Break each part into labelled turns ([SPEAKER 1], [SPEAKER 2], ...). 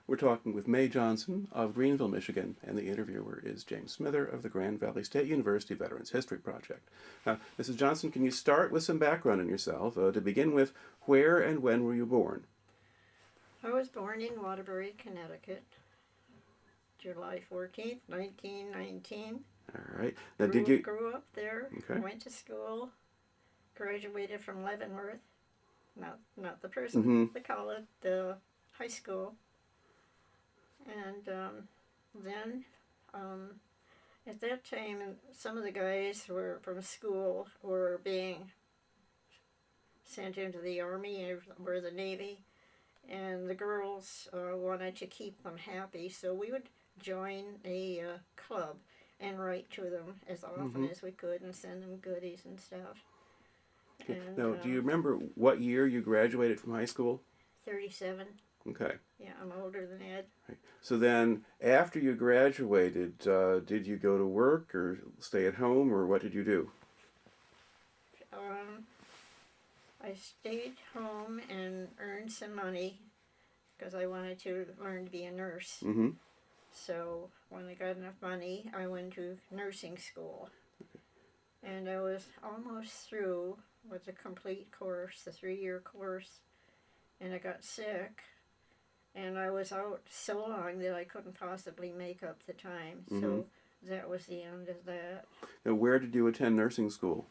[SPEAKER 1] We're talking with Mae Johnson of Greenville, Michigan, and the interviewer is James Smither of the Grand Valley State University Veterans History Project. Mrs. Johnson, can you start with some background on yourself? To begin with, where and when were you born?
[SPEAKER 2] I was born in Waterbury, Connecticut, July 14th, 1919.
[SPEAKER 1] All right. Now,
[SPEAKER 2] Grew up there,
[SPEAKER 1] Okay.
[SPEAKER 2] Went to school, graduated from Leavenworth, not the prison, the college, the high school. And then at that time, some of the guys were from school were being sent into the Army or the Navy, and the girls wanted to keep them happy, so we would join a club and write to them as often as we could and send them goodies and stuff. And,
[SPEAKER 1] now, do you remember what year you graduated from high school?
[SPEAKER 2] 37.
[SPEAKER 1] Okay.
[SPEAKER 2] Yeah, I'm older than Ed.
[SPEAKER 1] Right. So then, after you graduated, did you go to work or stay at home, or what did you do?
[SPEAKER 2] I stayed home and earned some money because I wanted to learn to be a nurse.
[SPEAKER 1] Mm-hmm.
[SPEAKER 2] So when I got enough money, I went to nursing school. Okay. And I was almost through with the complete course, the 3-year course, and I got sick. And I was out so long that I couldn't possibly make up the time. So that was the end of that.
[SPEAKER 1] Now, where did you attend nursing school?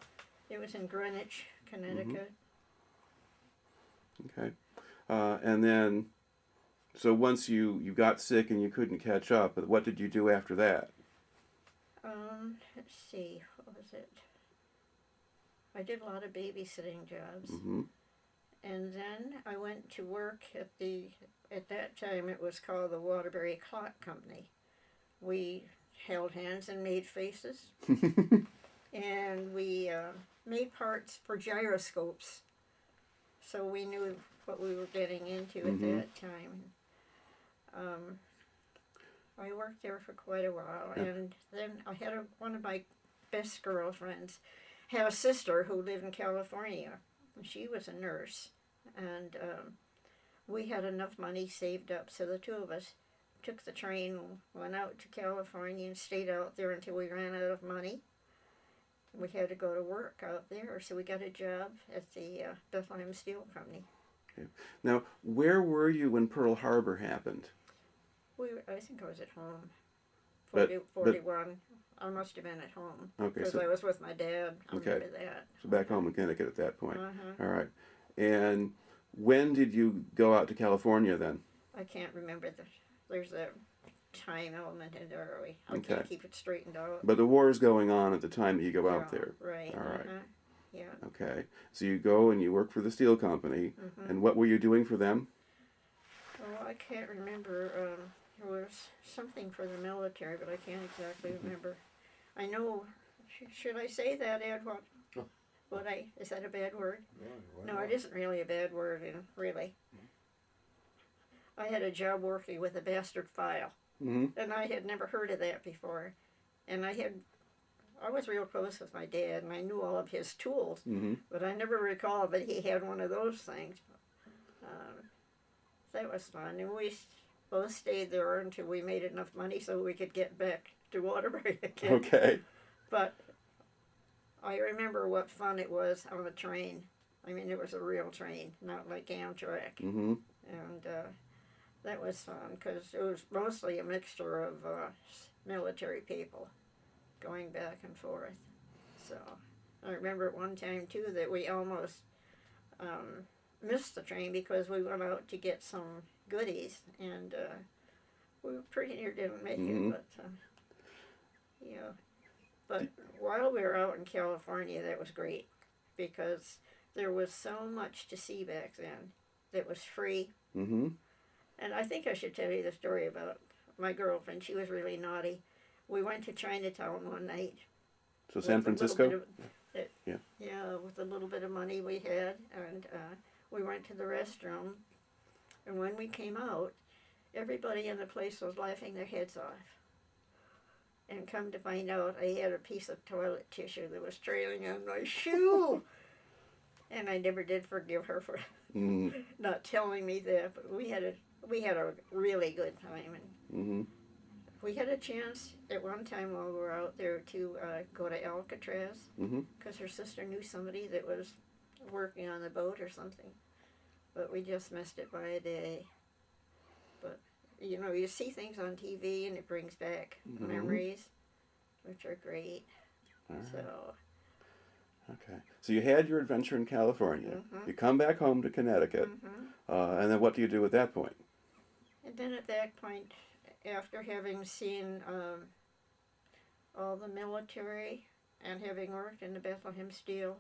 [SPEAKER 2] It was in Greenwich, Connecticut.
[SPEAKER 1] Okay. And then, so once you got sick and you couldn't catch up, what did you do after that?
[SPEAKER 2] Let's see, what was it? I did a lot of babysitting jobs. And then I went to work at that time it was called the Waterbury Clock Company. We held hands and made faces. And we made parts for gyroscopes. So we knew what we were getting into at that time. I worked there for quite a while, and then I had one of my best girlfriends had a sister who lived in California. She was a nurse, and we had enough money saved up, so the two of us took the train, went out to California, and stayed out there until we ran out of money. We had to go to work out there, so we got a job at the Bethlehem Steel Company.
[SPEAKER 1] Okay. Now, where were you when Pearl Harbor happened?
[SPEAKER 2] I think I was at home. 41. I must have been at home.
[SPEAKER 1] Okay,
[SPEAKER 2] because I was with my dad. I remember that.
[SPEAKER 1] So back home in Connecticut at that point.
[SPEAKER 2] Uh-huh.
[SPEAKER 1] All right. And when did you go out to California then?
[SPEAKER 2] I can't remember. There's a time element in there. I can't keep it straightened out.
[SPEAKER 1] But the war is going on at the time that you go out there.
[SPEAKER 2] Right.
[SPEAKER 1] All right.
[SPEAKER 2] Yeah.
[SPEAKER 1] Okay. So you go and you work for the steel company. And what were you doing for them?
[SPEAKER 2] Oh, I can't remember. There was something for the military, but I can't exactly remember. I know. Should I say that, Ed? Is that a bad word? No, it isn't really a bad word, really. I had a job working with a bastard file, and I had never heard of that before. And I was real close with my dad, and I knew all of his tools, but I never recalled that he had one of those things. That was fun, and we both stayed there until we made enough money so we could get back to Waterbury again.
[SPEAKER 1] Okay.
[SPEAKER 2] But I remember what fun it was on the train. I mean, it was a real train, not like Amtrak. And that was fun because it was mostly a mixture of military people going back and forth. So I remember at one time, too, that we almost missed the train because we went out to get some goodies, and we pretty near didn't make it, but yeah. But while we were out in California, that was great because there was so much to see back then that was free. And I think I should tell you the story about my girlfriend. She was really naughty. We went to Chinatown one night.
[SPEAKER 1] So San Francisco?
[SPEAKER 2] Yeah, with a little bit of money we had, and we went to the restroom. And when we came out, everybody in the place was laughing their heads off. And come to find out, I had a piece of toilet tissue that was trailing on my shoe. And I never did forgive her for not telling me that. But we had we had a really good time. And
[SPEAKER 1] Mm-hmm.
[SPEAKER 2] we had a chance at one time while we were out there to go to Alcatraz
[SPEAKER 1] Mm-hmm.
[SPEAKER 2] because her sister knew somebody that was working on the boat or something. But we just missed it by a day. But, you know, you see things on TV and it brings back
[SPEAKER 1] Mm-hmm.
[SPEAKER 2] memories, which are great.
[SPEAKER 1] All right.
[SPEAKER 2] So,
[SPEAKER 1] Okay. So you had your adventure in California.
[SPEAKER 2] Mm-hmm.
[SPEAKER 1] You come back home to Connecticut.
[SPEAKER 2] mm-hmm.
[SPEAKER 1] And then what do you do at that point?
[SPEAKER 2] And then at that point, after having seen all the military and having worked in the Bethlehem Steel,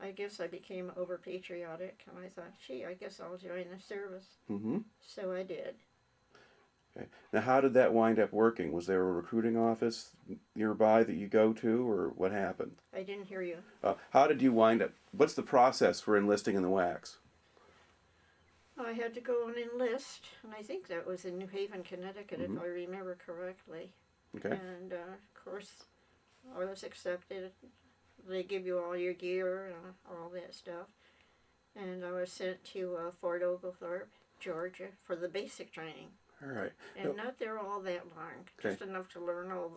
[SPEAKER 2] I guess I became over patriotic, and I thought, gee, I guess I'll join the service.
[SPEAKER 1] Mm-hmm.
[SPEAKER 2] So I did.
[SPEAKER 1] Okay. Now, how did that wind up working? Was there a recruiting office nearby that you go to, or what happened?
[SPEAKER 2] I didn't hear you.
[SPEAKER 1] How did you wind up? What's the process for enlisting in the WACs?
[SPEAKER 2] I had to go and enlist, and I think that was in New Haven, Connecticut,
[SPEAKER 1] Mm-hmm.
[SPEAKER 2] if I remember correctly.
[SPEAKER 1] Okay.
[SPEAKER 2] And, of course, I was accepted. They give you all your gear and all that stuff. And I was sent to Fort Oglethorpe, Georgia, for the basic training.
[SPEAKER 1] All right.
[SPEAKER 2] And not there all that long,
[SPEAKER 1] Okay.
[SPEAKER 2] just enough to learn all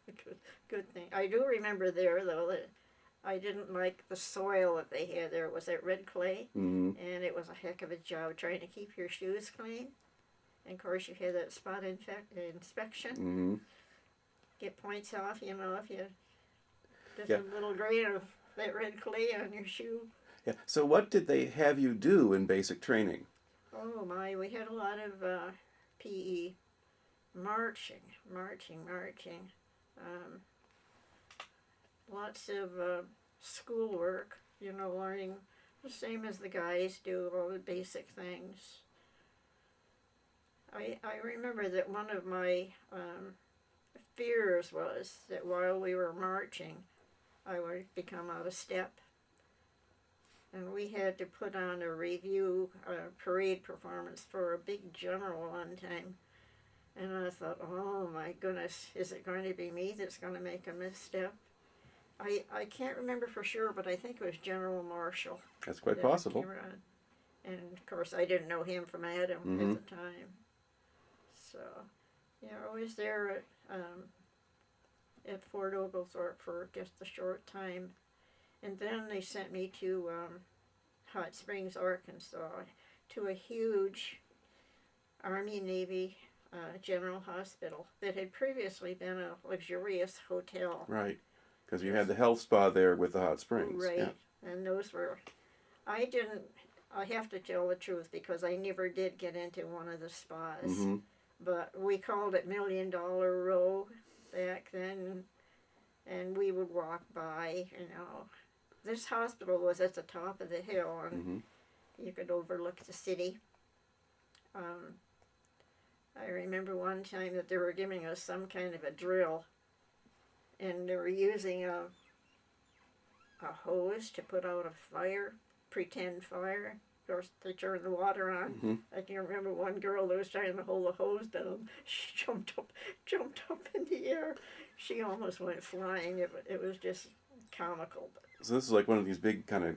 [SPEAKER 2] the good things. I do remember there, though, that I didn't like the soil that they had there. It was that red clay,
[SPEAKER 1] Mm-hmm.
[SPEAKER 2] and it was a heck of a job trying to keep your shoes clean. And, of course, you had that spot inspection.
[SPEAKER 1] Mm-hmm.
[SPEAKER 2] Get points off, you know, if you just
[SPEAKER 1] Yeah.
[SPEAKER 2] a little grain of that red clay on your shoe.
[SPEAKER 1] Yeah. So what did they have you do in basic training?
[SPEAKER 2] Oh, my, we had a lot of PE. Marching. Lots of schoolwork, you know, learning the same as the guys do, all the basic things. I remember that one of my fears was that while we were marching, I would become out of step. And we had to put on a review parade performance for a big general one time. And I thought, oh my goodness, is it going to be me that's going to make a misstep? I can't remember for sure, but I think it was General Marshall.
[SPEAKER 1] That's quite
[SPEAKER 2] that
[SPEAKER 1] possible.
[SPEAKER 2] came around. And of course, I didn't know him from Adam
[SPEAKER 1] Mm-hmm.
[SPEAKER 2] at the time. So, yeah, I was there at Fort Oglethorpe for just a short time. And then they sent me to Hot Springs, Arkansas, to a huge Army-Navy general hospital that had previously been a luxurious hotel.
[SPEAKER 1] Right. Because you had the health spa there with the hot springs.
[SPEAKER 2] Right.
[SPEAKER 1] Yeah.
[SPEAKER 2] And those were, I have to tell the truth because I never did get into one of the spas.
[SPEAKER 1] Mm-hmm.
[SPEAKER 2] But we called it $1 Million Row back then, and we would walk by, you know. This hospital was at the top of the hill, and
[SPEAKER 1] Mm-hmm.
[SPEAKER 2] you could overlook the city. I remember one time that they were giving us some kind of a drill, and they were using a hose to put out a fire, pretend fire. Of course, they turned the water on.
[SPEAKER 1] Mm-hmm.
[SPEAKER 2] I can remember one girl that was trying to hold the hose down. She jumped up in the air. She almost went flying. It was just comical.
[SPEAKER 1] So this is like one of these big kind of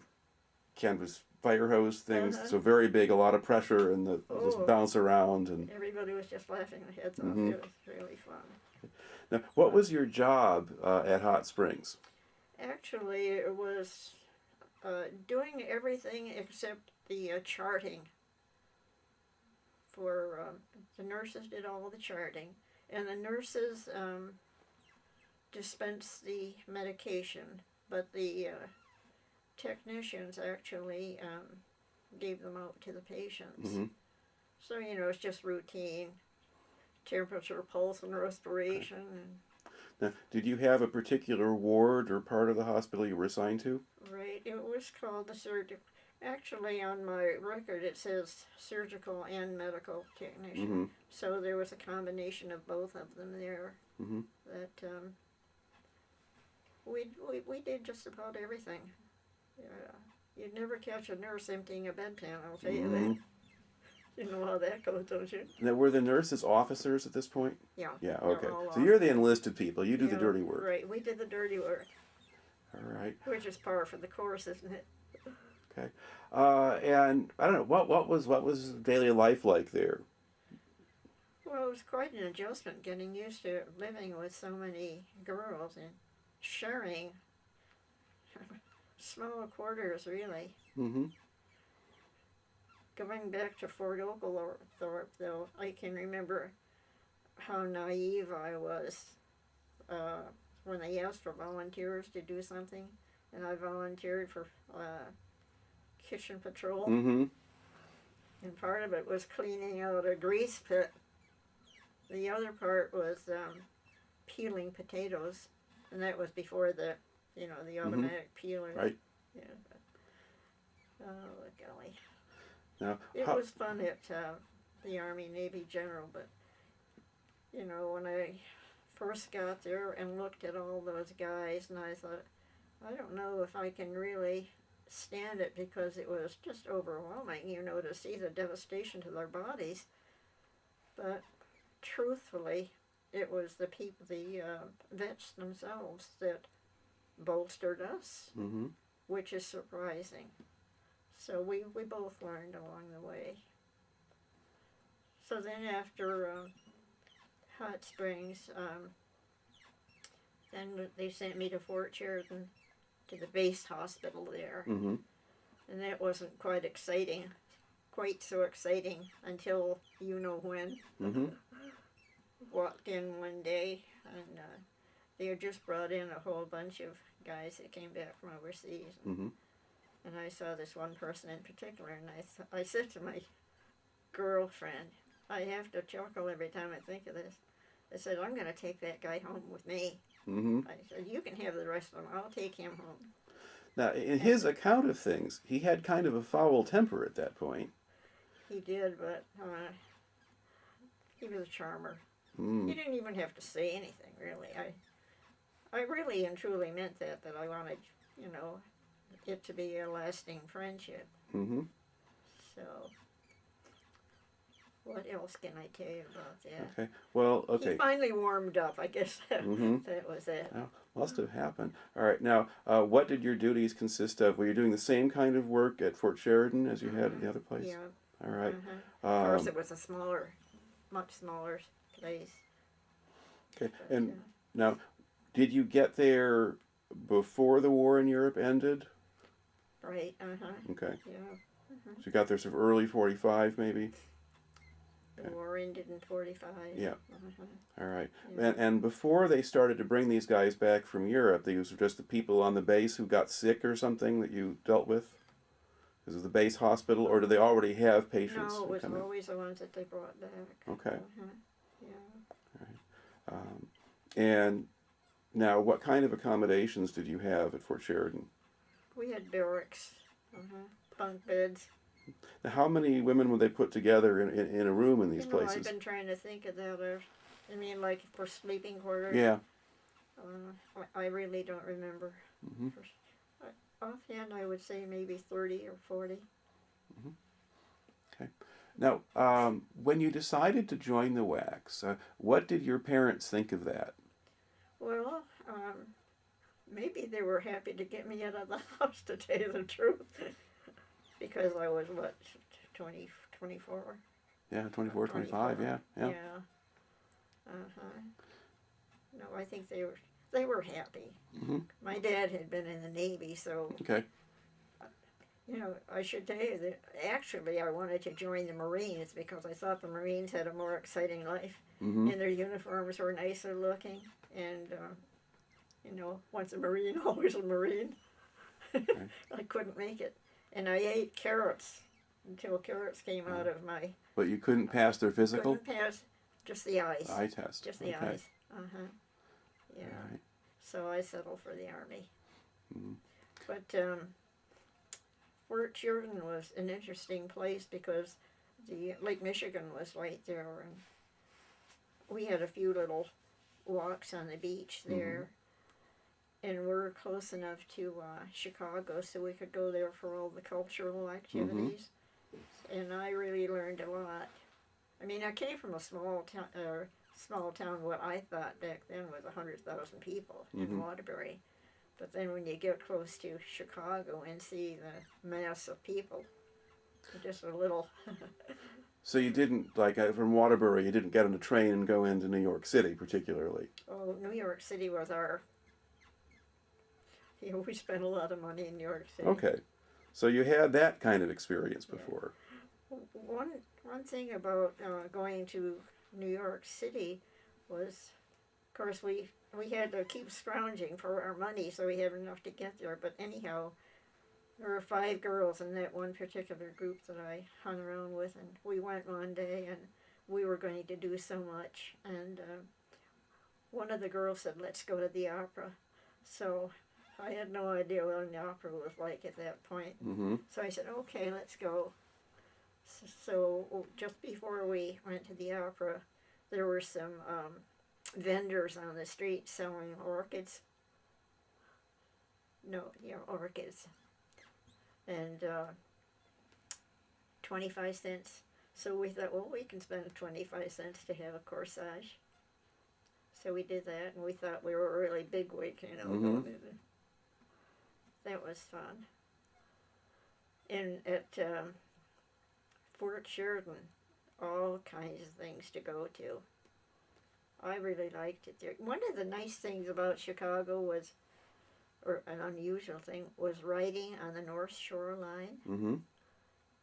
[SPEAKER 1] canvas fire hose things.
[SPEAKER 2] Uh-huh.
[SPEAKER 1] So very big, a lot of pressure, and just
[SPEAKER 2] Oh.
[SPEAKER 1] bounce around. And
[SPEAKER 2] Everybody was just laughing their heads off.
[SPEAKER 1] Mhm.
[SPEAKER 2] It was really fun.
[SPEAKER 1] now, what was your job at Hot Springs?
[SPEAKER 2] Actually, it was doing everything except the charting. For the nurses did all the charting, and the nurses dispensed the medication, but the technicians actually gave them out to the patients.
[SPEAKER 1] Mm-hmm.
[SPEAKER 2] So, you know, it's just routine, temperature, pulse, and respiration. And,
[SPEAKER 1] Now, did you have a particular ward or part of the hospital you were assigned to?
[SPEAKER 2] right, it was called the surgical. Actually, on my record, it says surgical and medical technician.
[SPEAKER 1] Mm-hmm.
[SPEAKER 2] So there was a combination of both of them there.
[SPEAKER 1] Mm-hmm.
[SPEAKER 2] That we did just about everything. Yeah, you'd never catch a nurse emptying a bedpan. I'll tell you that. You know how that goes, don't you?
[SPEAKER 1] Now, were the nurses officers at this point?
[SPEAKER 2] Yeah.
[SPEAKER 1] Yeah,
[SPEAKER 2] they're
[SPEAKER 1] okay.
[SPEAKER 2] all
[SPEAKER 1] So you're the enlisted people. You do the
[SPEAKER 2] Yeah,
[SPEAKER 1] dirty work.
[SPEAKER 2] Right, we did the dirty work,
[SPEAKER 1] All right.
[SPEAKER 2] which is par for the course, isn't it?
[SPEAKER 1] Okay. And I don't know what was daily life like there.
[SPEAKER 2] Well, it was quite an adjustment getting used to living with so many girls and sharing small quarters, really.
[SPEAKER 1] Mm-hmm.
[SPEAKER 2] Going back to Fort Oglethorpe, though, I can remember how naive I was when they asked for volunteers to do something, and I volunteered for kitchen patrol,
[SPEAKER 1] Mm-hmm.
[SPEAKER 2] and part of it was cleaning out a grease pit. The other part was peeling potatoes, and that was before the automatic peeler.
[SPEAKER 1] Right.
[SPEAKER 2] Yeah. Oh golly.
[SPEAKER 1] Now,
[SPEAKER 2] It was fun at the Army Navy General, but when I first got there and looked at all those guys, and I thought, I don't know if I can really stand it, because it was just overwhelming, to see the devastation to their bodies. But truthfully, it was the people, the vets themselves, that bolstered us,
[SPEAKER 1] mm-hmm.
[SPEAKER 2] which is surprising. So we both learned along the way. So then after Hot Springs, then they sent me to Fort Sheridan, to the base hospital there.
[SPEAKER 1] Mm-hmm.
[SPEAKER 2] And that wasn't quite so exciting until when.
[SPEAKER 1] Mm-hmm.
[SPEAKER 2] Walked in one day, and they had just brought in a whole bunch of guys that came back from overseas.
[SPEAKER 1] Mm-hmm.
[SPEAKER 2] And I saw this one person in particular, and I said to my girlfriend, I have to chuckle every time I think of this. I said, I'm going to take that guy home with me.
[SPEAKER 1] Mm-hmm.
[SPEAKER 2] I said, you can have the rest of them. I'll take him home.
[SPEAKER 1] Now, in his account of things, he had kind of a foul temper at that point.
[SPEAKER 2] He did, but he was a charmer.
[SPEAKER 1] Mm.
[SPEAKER 2] He didn't even have to say anything, really. I really and truly meant that I wanted, it to be a lasting friendship.
[SPEAKER 1] Mm-hmm.
[SPEAKER 2] So, what else can I tell you about that?
[SPEAKER 1] Okay. Well, okay.
[SPEAKER 2] He finally warmed up. I guess
[SPEAKER 1] Mm-hmm.
[SPEAKER 2] that was it.
[SPEAKER 1] Oh, must have happened. All right. Now, what did your duties consist of? Were you doing the same kind of work at Fort Sheridan as you had at the other place?
[SPEAKER 2] Yeah.
[SPEAKER 1] All right.
[SPEAKER 2] Of course, it was a much smaller place.
[SPEAKER 1] Okay.
[SPEAKER 2] But,
[SPEAKER 1] And now, did you get there before the war in Europe ended?
[SPEAKER 2] right.
[SPEAKER 1] Okay.
[SPEAKER 2] Yeah.
[SPEAKER 1] So you got there sort of early 45, maybe?
[SPEAKER 2] The war ended in 45.
[SPEAKER 1] Yeah. All right.
[SPEAKER 2] Yeah.
[SPEAKER 1] And before they started to bring these guys back from Europe, these were just the people on the base who got sick or something that you dealt with? Is it the base hospital, or do they already have patients?
[SPEAKER 2] No, it
[SPEAKER 1] who
[SPEAKER 2] was
[SPEAKER 1] come in?
[SPEAKER 2] always the ones that they brought back.
[SPEAKER 1] Okay.
[SPEAKER 2] Yeah.
[SPEAKER 1] And now, what kind of accommodations did you have at Fort Sheridan?
[SPEAKER 2] We had barracks, bunk beds.
[SPEAKER 1] Now, how many women would they put together in a room in these places?
[SPEAKER 2] I've been trying to think of that. I mean, like for sleeping quarters.
[SPEAKER 1] Yeah.
[SPEAKER 2] I really don't remember.
[SPEAKER 1] Mm-hmm.
[SPEAKER 2] Offhand, I would say maybe 30 or 40.
[SPEAKER 1] Mm-hmm. Okay. Now, when you decided to join the WACs, what did your parents think of that?
[SPEAKER 2] Well, maybe they were happy to get me out of the house, to tell you the truth. Because I was, 24?
[SPEAKER 1] Yeah, 24, 25, yeah.
[SPEAKER 2] No, I think they were happy.
[SPEAKER 1] Mm-hmm.
[SPEAKER 2] My dad had been in the Navy, so,
[SPEAKER 1] Okay.
[SPEAKER 2] I should tell you that actually I wanted to join the Marines because I thought the Marines had a more exciting life.
[SPEAKER 1] Mm-hmm.
[SPEAKER 2] And their uniforms were nicer looking. And, once a Marine, always a Marine.
[SPEAKER 1] Okay.
[SPEAKER 2] I couldn't make it. And I ate carrots until carrots came out of my...
[SPEAKER 1] But you couldn't pass their physical?
[SPEAKER 2] Couldn't pass, just the eyes.
[SPEAKER 1] Eye test.
[SPEAKER 2] Just the
[SPEAKER 1] okay.
[SPEAKER 2] eyes. Yeah.
[SPEAKER 1] All right.
[SPEAKER 2] So I settled for the Army.
[SPEAKER 1] Mm-hmm.
[SPEAKER 2] But Fort Sheridan was an interesting place because the Lake Michigan was right there, and we had a few little walks on the beach there. And we're close enough to Chicago, so we could go there for all the cultural activities. And I really learned a lot. I mean, I came from a small town. What I thought back then was 100,000 people in Waterbury. But then when you get close to Chicago and see the mass of people, just a little.
[SPEAKER 1] So you didn't, like, from Waterbury, you didn't get on a train and go into New York City particularly?
[SPEAKER 2] Oh, New York City was our... we spent a lot of money in New York City.
[SPEAKER 1] Okay. So you had that kind of experience
[SPEAKER 2] Yeah.
[SPEAKER 1] before.
[SPEAKER 2] One thing about going to New York City was, of course, we had to keep scrounging for our money so we had enough to get there. But anyhow, there were 5 girls in that one particular group that I hung around with, and we went one day, and we were going to do so much. And one of the girls said, "Let's go to the opera." So I had no idea what an opera was like at that point.
[SPEAKER 1] Mm-hmm.
[SPEAKER 2] So I said, "Okay, let's go." So just before we went to the opera, there were some vendors on the street selling orchids. No, orchids. And 25 cents. So we thought, well, we can spend 25 cents to have a corsage. So we did that, and we thought we were really bigwig,
[SPEAKER 1] Mm-hmm.
[SPEAKER 2] That was fun. And at Fort Sheridan, all kinds of things to go to. I really liked it there. One of the nice things about Chicago was, or an unusual thing, was riding on the North Shore line.
[SPEAKER 1] Mm-hmm.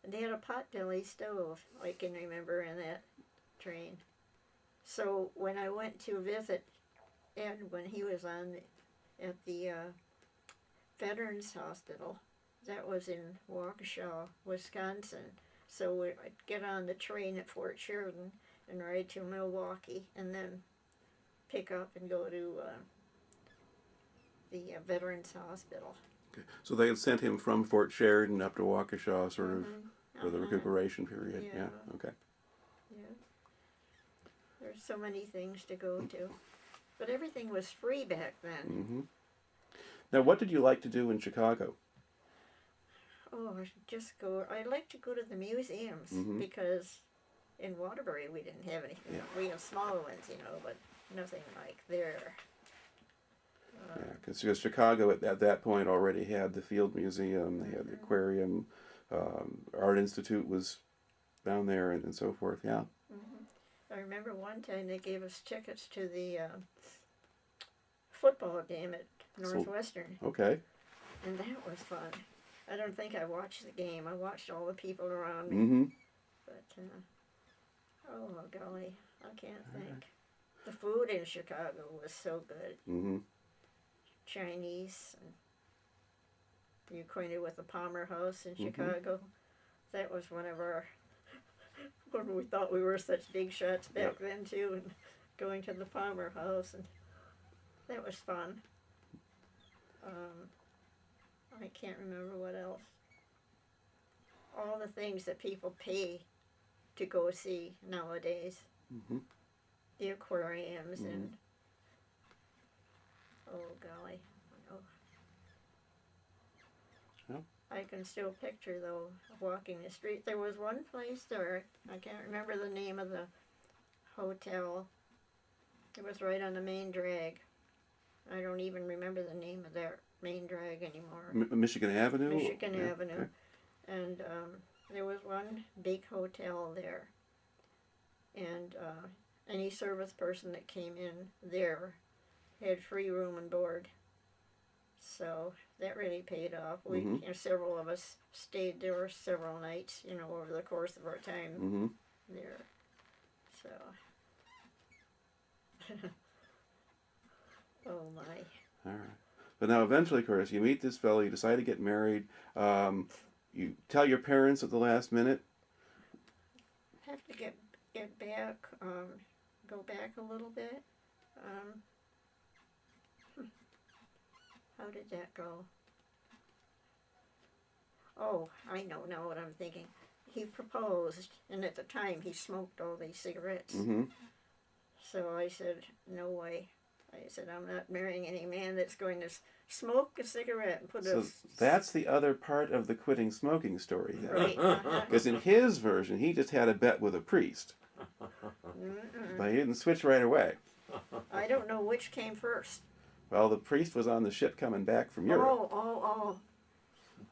[SPEAKER 2] And they had a potbelly stove, I can remember, in that train. So when I went to visit Ed when he was at the Veterans Hospital, that was in Waukesha, Wisconsin. So I'd get on the train at Fort Sheridan and ride to Milwaukee, and then pick up and go to the Veterans Hospital.
[SPEAKER 1] Okay. So they had sent him from Fort Sheridan up to Waukesha, sort of,
[SPEAKER 2] Mm-hmm.
[SPEAKER 1] for the recuperation period.
[SPEAKER 2] Yeah.
[SPEAKER 1] Yeah. Okay.
[SPEAKER 2] Yeah. There's so many things to go to. But everything was free back then.
[SPEAKER 1] Mm-hmm. Now, what did you like to do in Chicago?
[SPEAKER 2] Oh, I'd like to go to the museums,
[SPEAKER 1] Mm-hmm.
[SPEAKER 2] because in Waterbury we didn't have anything.
[SPEAKER 1] Yeah.
[SPEAKER 2] We have smaller ones, but nothing like there.
[SPEAKER 1] Yeah, because Chicago at that point already had the Field Museum, they had the aquarium, Art Institute was down there, and so forth. Yeah.
[SPEAKER 2] I remember one time they gave us tickets to the football game at Northwestern,
[SPEAKER 1] Okay.
[SPEAKER 2] and that was fun. I don't think I watched the game. I watched all the people around me.
[SPEAKER 1] Mm-hmm.
[SPEAKER 2] But, oh golly, I can't think. The food in Chicago was so good.
[SPEAKER 1] Mm-hmm.
[SPEAKER 2] Chinese. And you acquainted with the Palmer House in Chicago? That was one of our, when we thought we were such big shots back then too, and going to the Palmer House, and that was fun. I can't remember what else. All the things that people pay to go see nowadays.
[SPEAKER 1] Mm-hmm.
[SPEAKER 2] The aquariums and, oh golly. Oh.
[SPEAKER 1] Well.
[SPEAKER 2] I can still picture though walking the street. There was one place there, I can't remember the name of the hotel. It was right on the main drag. I don't even remember the name of that main drag anymore.
[SPEAKER 1] Michigan Avenue?
[SPEAKER 2] Michigan
[SPEAKER 1] Yeah,
[SPEAKER 2] Avenue.
[SPEAKER 1] okay.
[SPEAKER 2] And there was one big hotel there. And any service person that came in there had free room and board. So that really paid off. We, several of us stayed there several nights, over the course of our time there. So, oh my.
[SPEAKER 1] All right. But now eventually, of course, you meet this fellow, you decide to get married. You tell your parents at the last minute.
[SPEAKER 2] Have to get back, go back a little bit. How did that go? Oh, I know now what I'm thinking. He proposed, and at the time he smoked all these cigarettes.
[SPEAKER 1] Mm-hmm.
[SPEAKER 2] So I said, no way. I said, I'm not marrying any man that's going to smoke a cigarette and put
[SPEAKER 1] So that's the other part of the quitting smoking story.
[SPEAKER 2] Right.
[SPEAKER 1] Because in his version, he just had a bet with a priest. But he didn't switch right away.
[SPEAKER 2] I don't know which came first.
[SPEAKER 1] Well, the priest was on the ship coming back from Europe.
[SPEAKER 2] Oh.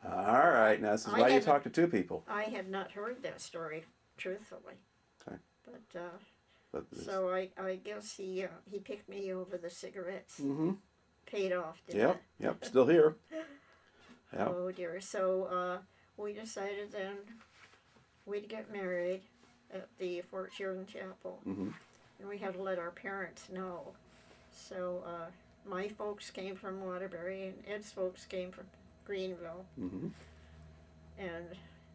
[SPEAKER 1] All right, now this is why you talk to two people.
[SPEAKER 2] I had not heard that story. truthfully.
[SPEAKER 1] Okay.
[SPEAKER 2] But so I guess he picked me over the cigarettes.
[SPEAKER 1] Mm-hmm.
[SPEAKER 2] Paid off, didn't
[SPEAKER 1] Yep.
[SPEAKER 2] it?
[SPEAKER 1] Yep. Still here. Yeah.
[SPEAKER 2] Oh dear. So we decided then we'd get married at the Fort Sheridan Chapel,
[SPEAKER 1] Mm-hmm.
[SPEAKER 2] and we had to let our parents know. So my folks came from Waterbury, and Ed's folks came from Greenville,
[SPEAKER 1] Mm-hmm.
[SPEAKER 2] and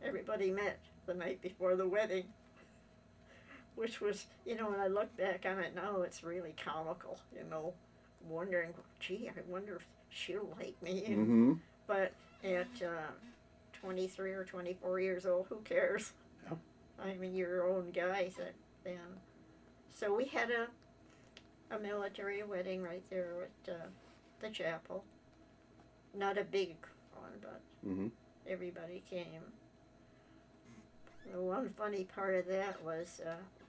[SPEAKER 2] everybody met the night before the wedding, which was, when I look back on it now, it's really comical, wondering, gee, I wonder if she'll like me.
[SPEAKER 1] Mm-hmm.
[SPEAKER 2] But at 23 or 24 years old, who cares?
[SPEAKER 1] Yeah.
[SPEAKER 2] I mean, you're your own guy then. So we had a military wedding right there at the chapel. Not a big one, but
[SPEAKER 1] Mm-hmm.
[SPEAKER 2] everybody came. The one funny part of that was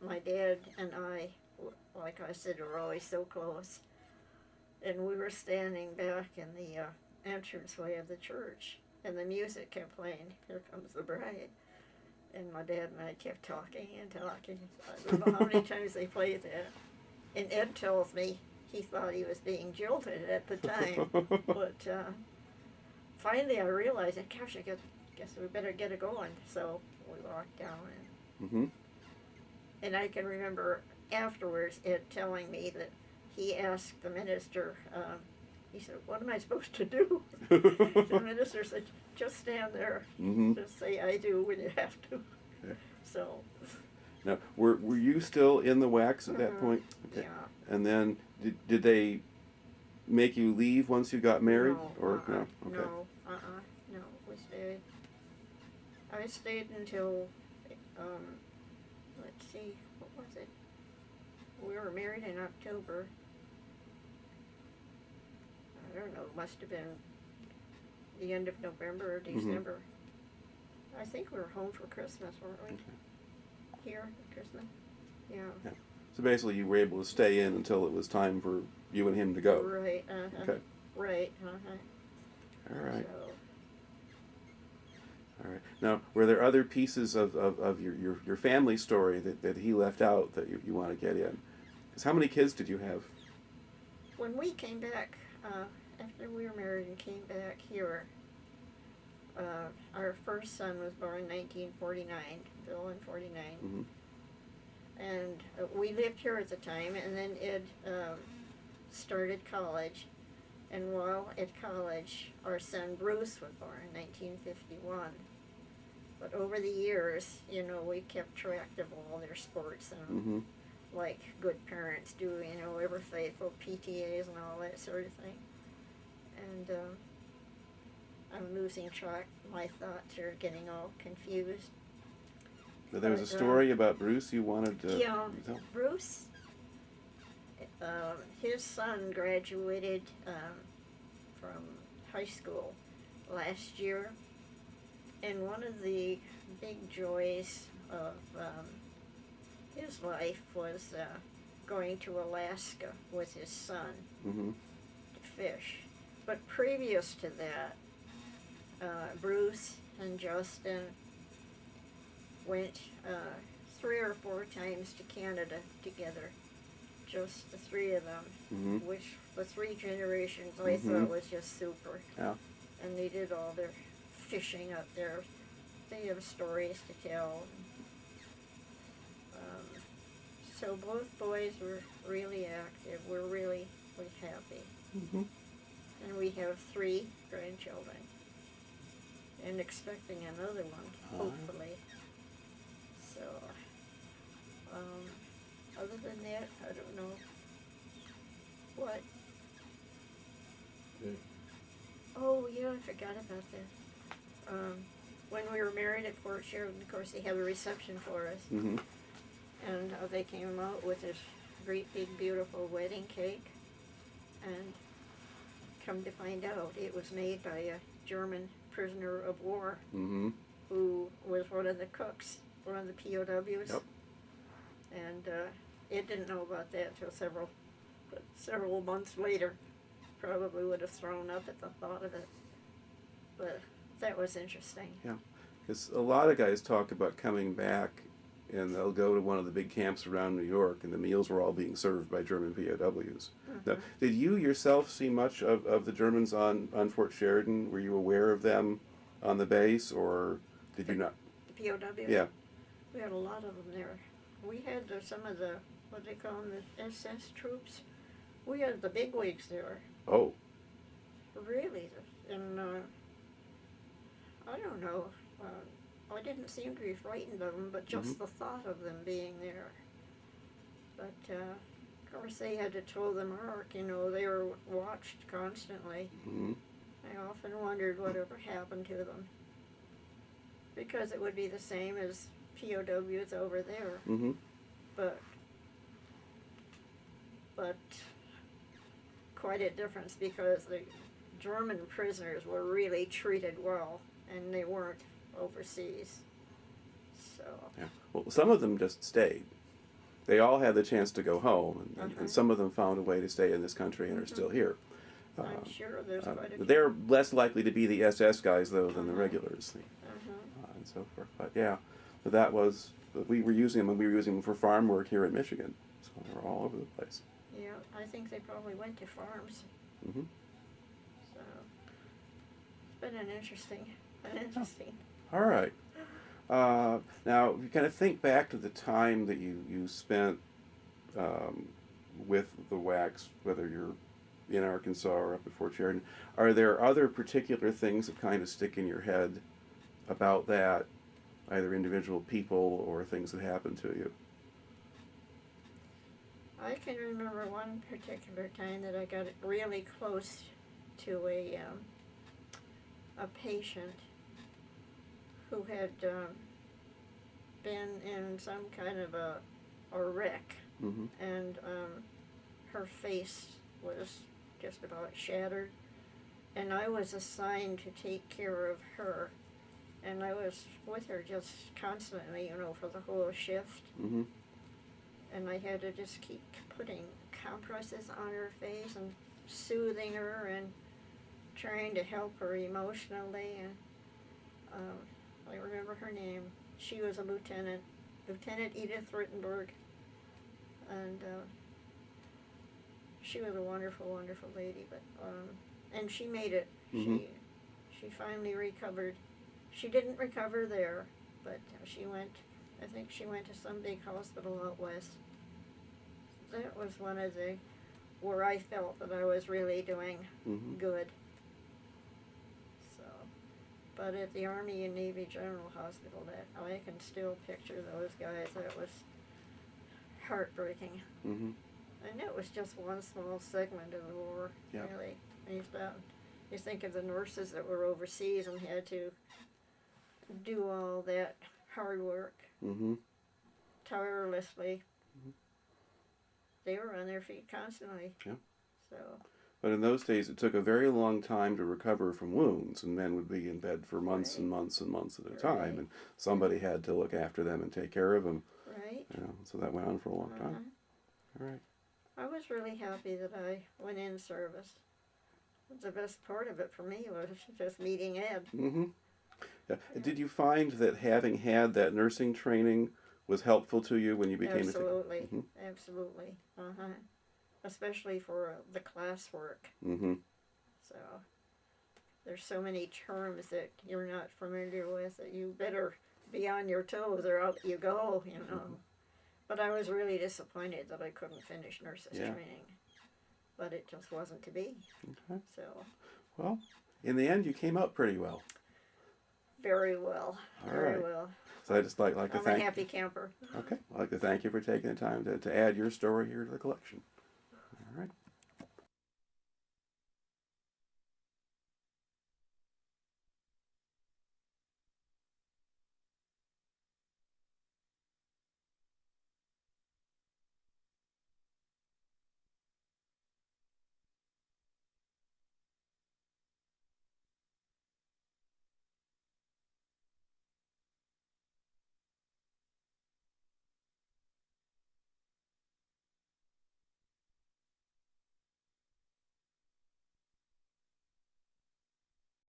[SPEAKER 2] my dad and I, like I said, were always so close. And we were standing back in the entranceway of the church, and the music kept playing, Here Comes the Bride. And my dad and I kept talking and talking. I don't know how many times they played that. And Ed tells me he thought he was being jilted at the time. But finally I realized, gosh, I guess we better get it going. So we walked down.
[SPEAKER 1] Mm-hmm.
[SPEAKER 2] And I can remember afterwards Ed telling me that he asked the minister, he said, what am I supposed to do? The minister said, just stand there.
[SPEAKER 1] Mm-hmm.
[SPEAKER 2] Just say, I do when you have to.
[SPEAKER 1] Okay.
[SPEAKER 2] So.
[SPEAKER 1] Now, were you still in the wax at that point? Okay.
[SPEAKER 2] Yeah.
[SPEAKER 1] And then, did they make you leave once you got married?
[SPEAKER 2] No,
[SPEAKER 1] Or no? Okay.
[SPEAKER 2] No, we stayed. I stayed until, let's see, what was it? We were married in October. I don't know, it must have been the end of November or December. Mm-hmm. I think we were home for Christmas, weren't we?
[SPEAKER 1] Okay.
[SPEAKER 2] Here at Christmas? Yeah.
[SPEAKER 1] So basically you were able to stay in until it was time for you and him to go.
[SPEAKER 2] Right,
[SPEAKER 1] Okay.
[SPEAKER 2] Right,
[SPEAKER 1] All right.
[SPEAKER 2] So.
[SPEAKER 1] All right. Now, were there other pieces of your family story that he left out that you want to get in? Because how many kids did you have?
[SPEAKER 2] When we came back, after we were married and came back here, our first son was born in 1949, Bill in 49.
[SPEAKER 1] Mm-hmm.
[SPEAKER 2] And we lived here at the time, and then Ed started college. And while at college, our son Bruce was born in 1951. But over the years, we kept track of all their sports, and
[SPEAKER 1] Mm-hmm.
[SPEAKER 2] like good parents do, ever faithful PTAs and all that sort of thing. And I'm losing track. My thoughts are getting all confused.
[SPEAKER 1] But there was a story about Bruce you wanted to
[SPEAKER 2] Yeah,
[SPEAKER 1] tell?
[SPEAKER 2] Bruce, his son graduated from high school last year, and one of the big joys of his life was going to Alaska with his son
[SPEAKER 1] Mm-hmm.
[SPEAKER 2] to fish. But previous to that, Bruce and Justin went 3 or 4 times to Canada together, just the 3 of them,
[SPEAKER 1] Mm-hmm.
[SPEAKER 2] which the 3 generations I thought was just super.
[SPEAKER 1] Yeah.
[SPEAKER 2] And they did all their fishing up there. They have stories to tell. So both boys were really active. We're really happy.
[SPEAKER 1] Mm-hmm.
[SPEAKER 2] And we have 3 grandchildren. And expecting another one, hopefully. So, other than that, I don't know. What?
[SPEAKER 3] Okay.
[SPEAKER 2] Oh, yeah, I forgot about that. When we were married at Fort Sheridan, of course, they had a reception for us.
[SPEAKER 1] Mm-hmm.
[SPEAKER 2] And they came out with this great big beautiful wedding cake, and come to find out it was made by a German prisoner of war
[SPEAKER 1] Mm-hmm.
[SPEAKER 2] who was one of the cooks, one of the POWs.
[SPEAKER 1] Yep.
[SPEAKER 2] And it didn't know about that till several months later. Probably would have thrown up at the thought of it. But that was interesting.
[SPEAKER 1] Because a lot of guys talk about coming back and they'll go to one of the big camps around New York, and the meals were all being served by German POWs. Now, did you yourself see much of the Germans on Fort Sheridan? Were you aware of them on the base, or did you not?
[SPEAKER 2] The POWs?
[SPEAKER 1] Yeah.
[SPEAKER 2] We had a lot of them there. We had some of the, what they call them, the SS troops. We had the bigwigs there.
[SPEAKER 1] Oh.
[SPEAKER 2] Really? And I don't know. I didn't seem to be frightened of them, but just the thought of them being there. But, of course, they had to toe the mark. You know, they were watched constantly. I often wondered whatever happened to them. Because it would be the same as POWs over there. But quite a difference, because the German prisoners were really treated well, and they weren't overseas. So.
[SPEAKER 1] Yeah. Well, some of them just stayed. They all had the chance to go home, and some of them found a way to stay in this country and are still here.
[SPEAKER 2] I'm sure there's quite a few.
[SPEAKER 1] They're less likely to be the SS guys, though, than the regulars, and so forth. But yeah, so that was, we were using them, and we were using them for farm work here in Michigan. So they were all over the place.
[SPEAKER 2] Yeah, I think they probably went to farms. So it's been an interesting.
[SPEAKER 1] All right. Now, if you kind of think back to the time that you spent with the WACs, whether you're in Arkansas or up at Fort Sheridan, are there other particular things that kind of stick in your head about that, either individual people or things that happened to you?
[SPEAKER 2] I can remember one particular time that I got really close to a patient who had been in some kind of a wreck, and her face was just about shattered, and I was assigned to take care of her, and I was with her just constantly, you know, for the whole shift. And I had to just keep putting compresses on her face and soothing her and trying to help her emotionally. And I remember her name. She was a lieutenant, Lieutenant Edith Rittenberg. And she was a wonderful, wonderful lady. But and she made it. She finally recovered. She didn't recover there, but she went. I think she went to some big hospital out west. That was one of the, where I felt that I was really doing good. So, but at the Army and Navy General Hospital, that I can still picture those guys. That was heartbreaking. And it was just one small segment of the war, really. And you think of the nurses that were overseas and had to do all that hard work tirelessly. They were on their feet constantly. So. But
[SPEAKER 1] in those days, it took a very long time to recover from wounds, and men would be in bed for months and months and months at a time, and somebody had to look after them and take care of them. You know, so that went on for a long time. All right.
[SPEAKER 2] I was really happy that I went in service. The best part of it for me was just meeting Ed.
[SPEAKER 1] Yeah. Did you find that having had that nursing training was helpful to you when you became
[SPEAKER 2] Absolutely. Absolutely. Especially for the classwork. So there's so many terms that you're not familiar with that you better be on your toes or out you go, you know. But I was really disappointed that I couldn't finish nurses training. But it just wasn't to be. So.
[SPEAKER 1] Well, in the end, you came out pretty well.
[SPEAKER 2] Very well. Very well.
[SPEAKER 1] So I just like to thank.
[SPEAKER 2] I'm a happy camper.
[SPEAKER 1] Okay, I'd like to thank you for taking the time to add your story here to the collection.